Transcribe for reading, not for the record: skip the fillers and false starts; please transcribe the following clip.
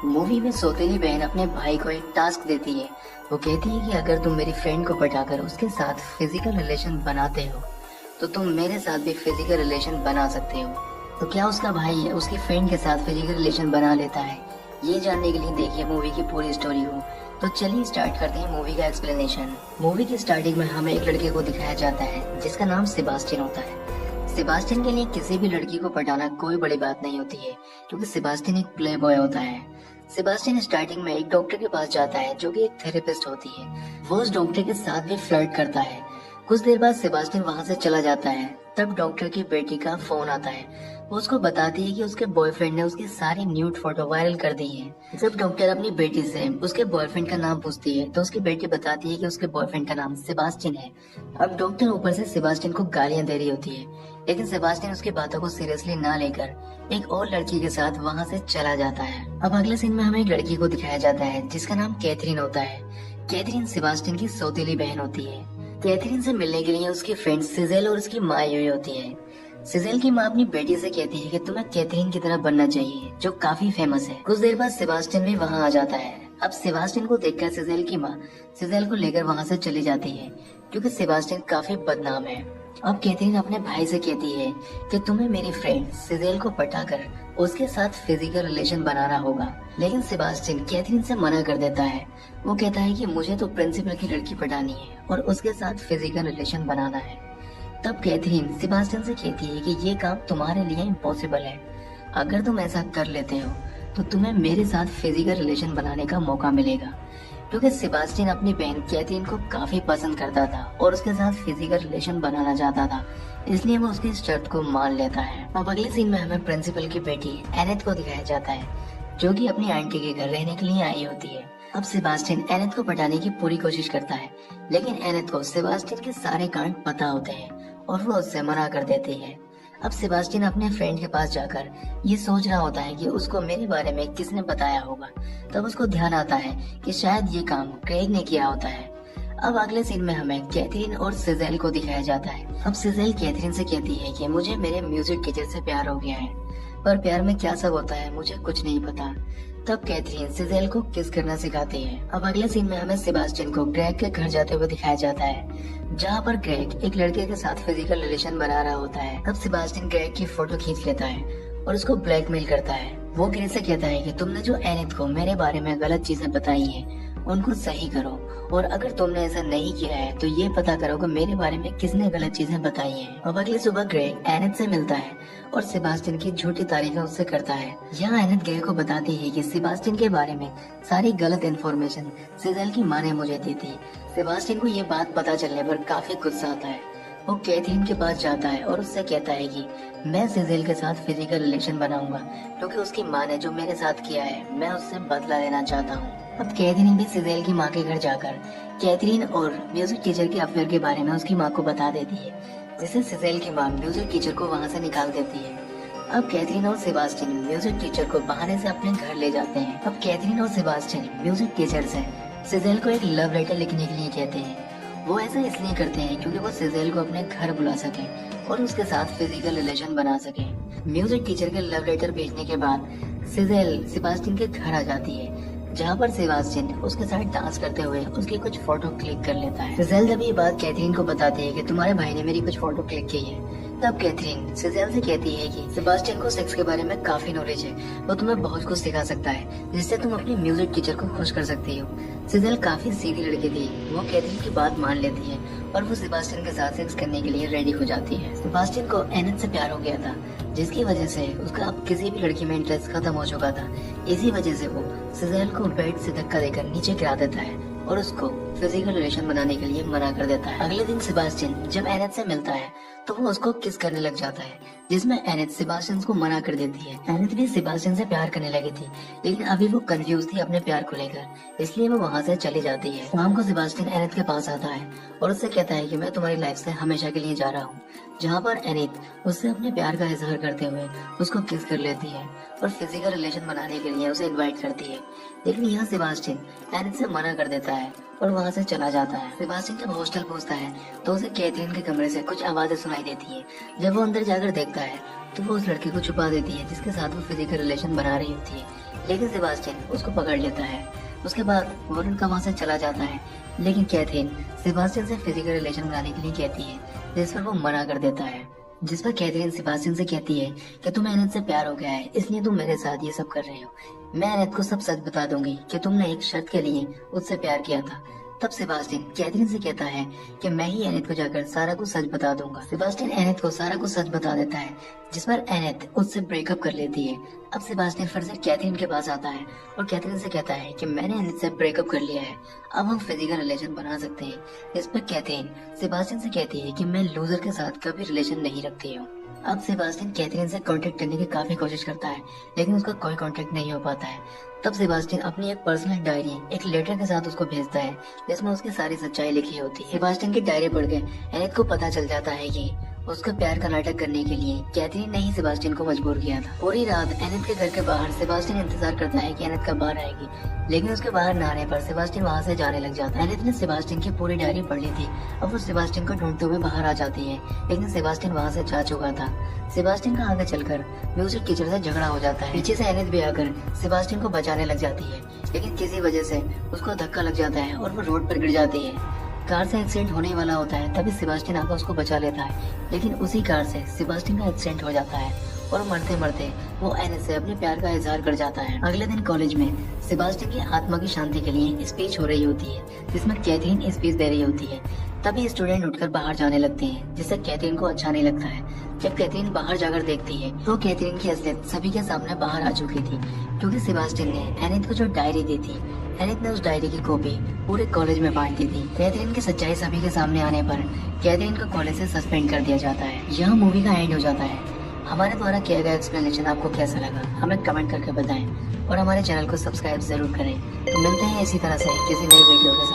Movie में सौतेली बहन अपने भाई को एक टास्क देती है। वो कहती है कि अगर तुम मेरी फ्रेंड को पटाकर उसके साथ फिजिकल रिलेशन बनाते हो तो तुम मेरे साथ भी फिजिकल रिलेशन बना सकते हो। तो क्या उसका भाई उसकी फ्रेंड के साथ फिजिकल रिलेशन बना लेता है? ये जानने के लिए देखिए मूवी की पूरी स्टोरी को। तो चलिए स्टार्ट करते हैं मूवी का एक्सप्लेनेशन। मूवी की स्टार्टिंग में हमें एक लड़के को दिखाया जाता है जिसका नाम सेबास्टियन होता है। सेबास्टियन के लिए किसी भी लड़की को पटाना कोई बड़ी बात नहीं होती है, क्योंकि सेबास्टियन एक प्ले बॉय होता है। सेबास्टियन स्टार्टिंग में एक डॉक्टर के पास जाता है जो कि एक थेरेपिस्ट होती है। वो उस डॉक्टर के साथ भी फ्लर्ट करता है। कुछ देर बाद सेबास्टियन वहाँ से चला जाता है। तब डॉक्टर की बेटी का फोन आता है। वो उसको बताती है कि उसके बॉयफ्रेंड ने उसकी सारी न्यूड फोटो वायरल कर दी है। जब डॉक्टर अपनी बेटी से उसके बॉयफ्रेंड का नाम पूछती है तो उसकी बेटी बताती है कि उसके बॉयफ्रेंड का नाम सेबास्टियन है। अब डॉक्टर ऊपर से सेबास्टियन को गालियां दे रही होती है, लेकिन सेबास्टियन उसकी बातों को सीरियसली ना लेकर एक और लड़की के साथ वहाँ से चला जाता है। अब अगले सीन में हमें एक लड़की को दिखाया जाता है जिसका नाम कैथरीन होता है। कैथरीन सेबास्टियन की सौतेली बहन होती है। कैथरीन से मिलने के लिए उसकी फ्रेंड सिजेल और उसकी माँ आई हुई होती है। सिजेल की माँ अपनी बेटी से कहती है कि तुम्हें कैथरीन की तरह बनना चाहिए, जो काफी फेमस है। कुछ देर बाद सेबास्टियन भी वहाँ आ जाता है। अब सेबास्टियन को देखकर सिजेल की माँ सिजेल को लेकर वहाँ से चली जाती है, क्योंकि सेबास्टियन काफी बदनाम है। अब कैथरीन अपने भाई से कहती है कि तुम्हें मेरी फ्रेंड सिजेल को पटाकर उसके साथ फिजिकल रिलेशन बनाना होगा, लेकिन सेबास्टियन कैथरीन से मना कर देता है। वो कहता है कि मुझे तो प्रिंसिपल की लड़की पटानी है और उसके साथ फिजिकल रिलेशन बनाना है। तब कैथरीन सेबास्टियन से कहती है कि ये काम तुम्हारे लिए इम्पॉसिबल है। अगर तुम ऐसा कर लेते हो तो तुम्हें मेरे साथ फिजिकल रिलेशन बनाने का मौका मिलेगा, क्योंकि सेबास्टियन अपनी बहन कैथरीन को काफी पसंद करता था और उसके साथ फिजिकल रिलेशन बनाना चाहता था, इसलिए वो उसकी शर्त को मान लेता है। अब अगले सीन में हमें प्रिंसिपल की बेटी एनेट को दिखाया जाता है, जो कि अपनी आंटी के घर रहने के लिए आई होती है। अब सेबास्टियन एनेट को पटाने की पूरी कोशिश करता है, लेकिन एनेट को सेबास्टियन के सारे कांड पता होते हैं और वो उससे मना कर देती है। अब सेबास्टियन अपने फ्रेंड के पास जाकर ये सोच रहा होता है कि उसको मेरे बारे में किसने बताया होगा। तब उसको ध्यान आता है कि शायद ये काम क्रेग ने किया होता है। अब अगले सीन में हमें कैथरीन और सिजेल को दिखाया जाता है। अब सिजेल कैथरीन से कहती है कि मुझे मेरे म्यूजिक टीचर से प्यार हो गया है, पर प्यार में क्या सब होता है मुझे कुछ नहीं पता। तब कैथरीन सिजेल को किस करना सिखाती है। अब अगले सीन में हमें सेबास्टियन को ग्रेग के घर जाते हुए दिखाया जाता है, जहाँ पर ग्रेग एक लड़के के साथ फिजिकल रिलेशन बना रहा होता है। तब सेबास्टियन ग्रेग की फोटो खींच लेता है और उसको ब्लैकमेल करता है। वो ग्रेग से कहता है कि तुमने जो एनिथ को मेरे बारे में गलत चीजें बताई है उनको सही करो, और अगर तुमने ऐसा नहीं किया है तो ये पता करो कि मेरे बारे में किसने गलत चीजें बताई हैं। अब अगली सुबह ग्रेग एनिथ से मिलता है और सेबास्टियन की झूठी तारीफें उससे करता है। यहाँ एनिथ ग्रेग को बताती है कि सेबास्टियन के बारे में सारी गलत इन्फॉर्मेशन सिजेल की माँ ने मुझे दी थी। सेबास्टियन को ये बात पता चलने पर काफी गुस्सा आता है। वो कैथरीन के पास जाता है और उससे कहता है कि मैं सिजेल के साथ फिजिकल रिलेशन बनाऊंगा, क्योंकि उसकी माँ ने जो मेरे साथ किया है मैं उससे बदला लेना चाहता हूँ। अब कैथरीन भी सिजेल की माँ के घर जाकर कैथरीन और म्यूजिक टीचर के अफेयर के बारे में उसकी माँ को बता देती है, जिससे सिजेल की माँ म्यूजिक टीचर को वहाँ से निकाल देती है। अब कैथरीन और सेबास्टियन म्यूजिक टीचर को बहाने से अपने घर ले जाते हैं। अब कैथरीन और सेबास्टियन म्यूजिक टीचर से सिजेल को एक लव लेटर लिखने के लिए कहते हैं। वो ऐसा इसलिए करते हैं क्योंकि वो सिजेल को अपने घर बुला सके और उसके साथ फिजिकल रिलेशन बना सके। म्यूजिक टीचर के लव लेटर भेजने के बाद सिजेल सेबास्टियन के घर आ जाती है, जहाँ पर सेबास्टियन उसके साथ डांस करते हुए उसकी कुछ फोटो क्लिक कर लेता है। सिजेल जब ये बात कैथरीन को बताती है कि तुम्हारे भाई ने मेरी कुछ फोटो क्लिक की है, तब कैथरीन सिजेल से कहती है कि सेबास्टियन को सेक्स के बारे में काफी नॉलेज है, वो तुम्हें बहुत कुछ सिखा सकता है जिससे तुम अपनी म्यूजिक टीचर को खुश कर सकती हो। सिजेल काफी सीधी लड़की थी, वो कैथरीन की बात मान लेती है और वो सेबास्टियन के साथ सेक्स करने के लिए रेडी हो जाती है। सेबास्टियन को एनेथ से प्यार हो गया था, जिसकी वजह से उसका अब किसी भी लड़की में इंटरेस्ट खत्म हो चुका था। इसी वजह से वो सिजेल को बेड से धक्का देकर नीचे गिरा देता है और उसको फिजिकल रिलेशन बनाने के लिए मना कर देता है। अगले दिन सेबास्टियन जब एनेथ से मिलता है तो वो उसको किस करने लग जाता है, जिसमें एनेथ सेबास्टियन को मना कर देती है। एनेथ भी सेबास्टियन से प्यार करने लगी थी, लेकिन अभी वो कंफ्यूज थी अपने प्यार को लेकर, इसलिए वो वहाँ से चली जाती है। शाम को सेबास्टियन एनेथ के पास आता है और उससे कहता है कि मैं तुम्हारी लाइफ से हमेशा के लिए जा रहा हूँ, जहाँ पर एनेथ उससे अपने प्यार का इजहार करते हुए उसको किस कर लेती है और फिजिकल रिलेशन बनाने के लिए उसे इन्वाइट करती है। लेकिन यहाँ सेबास्टियन एनेथ से मना कर देता है और वहाँ से चला जाता है। सेबास्टियन जब हॉस्टल पहुँचता है तो उसे कैथरीन के कमरे से कुछ आवाजें सुनाई देती है। जब वो अंदर जाकर देखता है तो वो उस लड़के को छुपा देती है जिसके साथ वो फिजिकल रिलेशन बना रही होती है। लेकिन सेबास्टियन उसको पकड़ लेता है। उसके बाद वो लड़का वहाँ से चला जाता है, लेकिन कैथरीन सेबास्टियन से फिजिकल रिलेशन बनाने के लिए कहती है, जिस पर वो मना कर देता है। जिस पर कैथरीन सेबास्टियन से कहती है कि तुम्हें एनेट से प्यार हो गया है, इसलिए तुम मेरे साथ ये सब कर रहे हो। मैं एनेट को सब सच बता दूंगी कि तुमने एक शर्त के लिए उससे प्यार किया था। तब सेबास्टियन कैथरीन से कहता है कि मैं ही एनेट को जाकर सारा कुछ सच बता दूंगा। सेबास्टियन एनेट को सारा कुछ सच बता देता है, जिस पर एनेट उससे ब्रेकअप कर लेती है। अब सेबास्टियन फिर से कैथरीन के पास आता है और कैथरीन से कहता है कि मैंने एनेट से ब्रेकअप कर लिया है, अब हम फिजिकल रिलेशन बना सकते हैं। इस पर कैथरीन सेबास्टियन से कहती है कि मैं लूजर के साथ कभी रिलेशन नहीं रखती हूँ। अब सेबास्टियन कैथरीन से कांटेक्ट करने की काफी कोशिश करता है, लेकिन उसका कोई कांटेक्ट नहीं हो पाता है। तब सेबास्टियन अपनी एक पर्सनल डायरी एक लेटर के साथ उसको भेजता है, जिसमें उसकी सारी सच्चाई लिखी होती है। सेबास्टियन की डायरी पढ़ के एनेट को पता चल जाता है कि उसका प्यार का नाटक करने के लिए कैथरीन ने ही सेबास्टियन को मजबूर किया था। पूरी रात एनेट के घर के बाहर सेबास्टियन इंतजार करता है कि एनेट कब बाहर आएगी, लेकिन उसके बाहर न आने पर सेबास्टियन वहाँ से जाने लग जाता है। एनेट ने सेबास्टियन की पूरी डायरी पढ़ ली थी। अब वो सेबास्टियन को ढूंढते हुए बाहर आ जाती है, लेकिन सेबास्टियन वहाँ से जा चुका था। सेबास्टियन का आगे चलकर म्यूजिक टीचर से झगड़ा हो जाता है। पीछे से एनेट भी आकर सेबास्टियन को बचाने लग जाती है, लेकिन किसी वजह से उसको धक्का लग जाता है और वो रोड पर गिर जाती है। कार से एक्सीडेंट होने वाला होता है, तभी सेबास्टियन आकर उसको बचा लेता है, लेकिन उसी कार से सेबास्टियन का एक्सीडेंट हो जाता है और मरते मरते वो एनेट से अपने प्यार का इजहार कर जाता है। अगले दिन कॉलेज में सेबास्टियन की आत्मा की शांति के लिए स्पीच हो रही होती है, जिसमें कैथरीन स्पीच दे रही होती है। तभी स्टूडेंट उठकर बाहर जाने लगते हैं, जिससे कैथरीन को अच्छा नहीं लगता है। जब कैथरीन बाहर जाकर देखती है तो कैथरीन की असलियत सभी के सामने बाहर आ चुकी थी, क्योंकि सेबास्टियन ने एनेट को जो डायरी दी थी, एनेट ने उस डायरी की कॉपी पूरे कॉलेज में बांट दी थी। कैथरीन की सच्चाई सभी के सामने आने पर कैथरीन को कॉलेज से सस्पेंड कर दिया जाता है। यह मूवी का एंड हो जाता है। हमारे द्वारा किया गया एक्सप्लेनेशन आपको कैसा लगा हमें कमेंट करके बताएं और हमारे चैनल को सब्सक्राइब जरूर करें। तो मिलते हैं इसी तरह से किसी नई वीडियो के साथ।